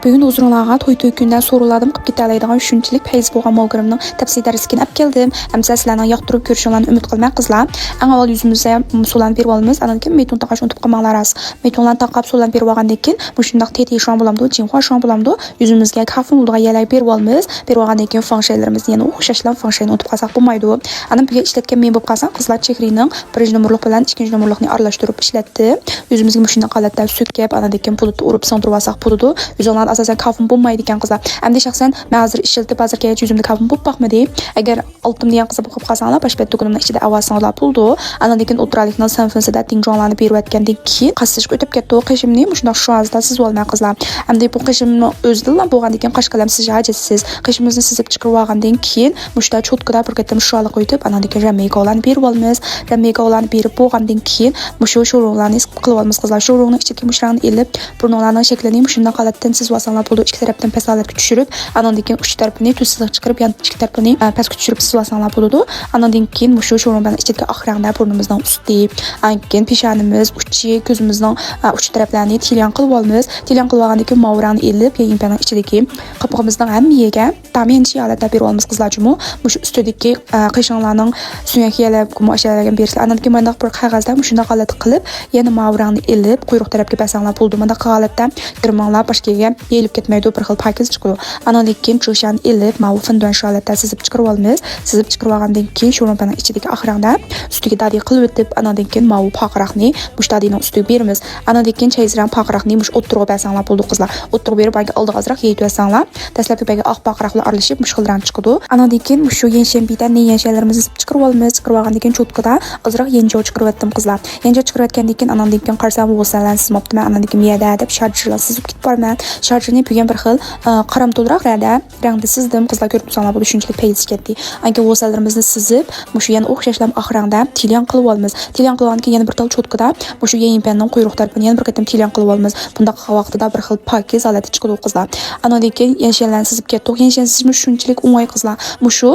Bugun o'zinglarga to'y kundan so'raladim qilib ketalaydigan shunchalik fayz bo'lgan molgarimning tafsil darsiga olib keldim. Hamsa sizlarning yoqtirib ko'rishinglarni umid qilman qizlar. Eng avval yuzimizga so'lan berib olamiz. Anan keyin metun taqash unutib qolmanglar as. Metunlarni taqab so'lan berib olgandan keyin mushundaq teti shon bo'lamdi, jinxo shon bo'lamdi. Yuzimizga kafin bo'lgan yalak berib olamiz. Berib olgandan keyin fangshaylarimizni yana o'xshashlan fangshayni unutib qolsak bo'lmaydi. Anan buga ishlatgan men bo'lib qolsam qizlar chehrining birinchi nomerlik bilan ikkinchi nomerlikni aralashtirib ishlatdi. Yuzimizga mushundaq holatda sukab anadan keyin pulutni urib so'ndirib olsak bo'ladi. Yuzinglar asosan kafin bo'lmaydi ekan qizlar. Endi shaxsan men hozir ishlatib hozirga yuzimda kafin bo'lib boqmadi. Agar oltim degan qizlar bo'lib qolsanglar, boshqa do'konimning ichida avvalsanglar puldi. Anadan keyin o'tiralikning sanfinsida tinjonlarni berib o'tgandan keyin qassishga o'tib ketdi. Qishimni mushundaq shuazda siz olmay qizlar. Endi bu qishimni o'zidan bo'lgandan keyin qashqalam siz hajisiz. Qishimizni sizib chiqarib olgandan keyin mushda cho'tkada bir qatam shuali qo'yib, anadan keyin rameykalarni berib olamiz. Rameykalarni berib bo'lgandan keyin mushu sho'runglarni qilib olamiz qizlar. Sho'rungning ichiga mushlarni ilib, burnlarning shaklini mushunday holatdan siz olsanglar bo'ldi. Ikki tarafdan pasalatga tushirib, anadan keyin uch tarafini tuzsiz chiqarib, yan ikki tarafini pastga tushirib siz olsanglar bo'ladi. Anadan keyin mushu sho'rungdan ichiga oxirida burnimizdan usti, keyin peshonamiz, uchi, ko'zimizning uch taraflarini tilyan qilib olamiz. Tilyan qilib olgandan keyin mavrani ilib, yengpaning ichidagi qopqimizning hammaga ta'minchi holatda berib olamiz qizlarchimi. Mushu ustidagi qishonlarning suyaklab, kumoshlarga berishlar. Anadan keyin bunday bir qog'ozda mushunday holat qilib, yana mavrani ilib, quyruq tarafga pasanglar bo'ldi. Bunday holatda kirmanglar boshqaga yeyilib ketmaydi, bir xil pakiz chiqadi. Anadan keyin cho'shan ilib, mavu findan shu holatda sizib chiqarib olamiz. Sizib chiqarib olgandan keyin sho'rpaning ichidagi oxirida ustiga dadi qilib o'tib, anadan keyin mavu paqraqni mushtadining ustiga beramiz. Anadan keyin chayziran paqraqni mush o'ttirib pasanglar bo'ldi qizlar. O'ttirib berib, balki oldiga azroq yeyib pasanglar. Dastlabki paga oq paqraqlar aralashib mushqildan chiqadi. Anadan keyin mushu yenshanbida ne yenshalarimizni sizib chiqarib olamiz. Chiqarib olgandan keyin cho'tkada azroq yenjo chiqarib o'tdim qizlar. Yenjo chiqarib o'tgandan keyin anadan keyin qarsam o'salan sizmabdi. Men anadan keyin miyada deb sharjlar sizib ketib borman. Sharjni bugun bir xil qaram to'lroq rangda sizdim qizlar ko'rib tursanlar bo'ldi shunchalik payz ketdi. Anki o'salarimizni sizib, mushu yana o'xshashlam oxirida tilyan qilib olamiz. Tilyan qilib olgandan keyin yana bir tal cho'tkada mushu yengpanning quyruq tarafini yana bir qatam tilyan qilib olamiz. Bunda vaqtida bir xil pakiz holati chiqadi qizlar. Anadan keyin yenshanlarni sizib ketdik. Yenshan sizmish shunchalik o'ng'ay qizlar. Mushu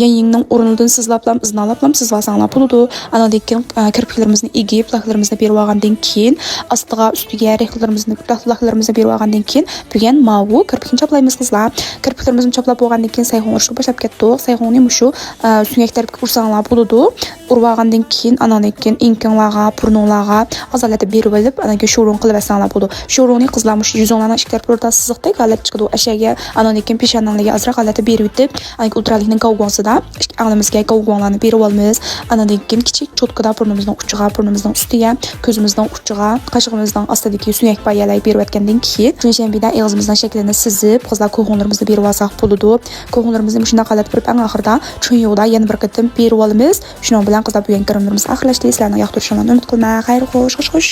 yengning o'rnidan sizlablam, iznalablam sizlasanglar bo'ladi. Anadan keyin kirpiklarimizni egib, laklarimizni berib olgandan keyin ostiga ustiga reklarimizni berib olgandan keyin bugun mavu kirpikni chaplaymiz qizlar. Kirpiklarimizni chaplab bo'lgandan keyin sayxon urishga boshlab ketdik. Sayxonni mushu suyak tarafga ursanglar bo'ladi. Urib olgandan keyin anadan keyin inkinlarga, burnlarga azolatib berib olib, anadan keyin sho'rung qilib olsanglar bo'ladi. Sho'rungni qizlar mush yuzinglarning ikki tarafida siziqdek holat chiqadi. Ashaga anadan keyin peshonlarga azroq holatda berib o'tib, anadan ultralikning qovg'onsida aqlimizga qovg'onlarni berib olamiz. Anadan keyin kichik cho'tkada burnimizning uchiga, burnimizning ustiga, ko'zimizning uchiga, qashig'imizning ostidagi suyak payalay berib o'tgandan keyin shunshanbida og'zimizning shaklini sizib, qizlar qo'g'onlarimizni berib olsak bo'ladi. Qo'g'onlarimizni shunday holat berib, eng oxirida cho'nyoqda yana bir qatim berib olamiz. Shuning bilan qizlar bugun kirimlarimizni oxirlashdi. Sizlarning yoqtirishinglarni umid qilaman. Xayr, xush.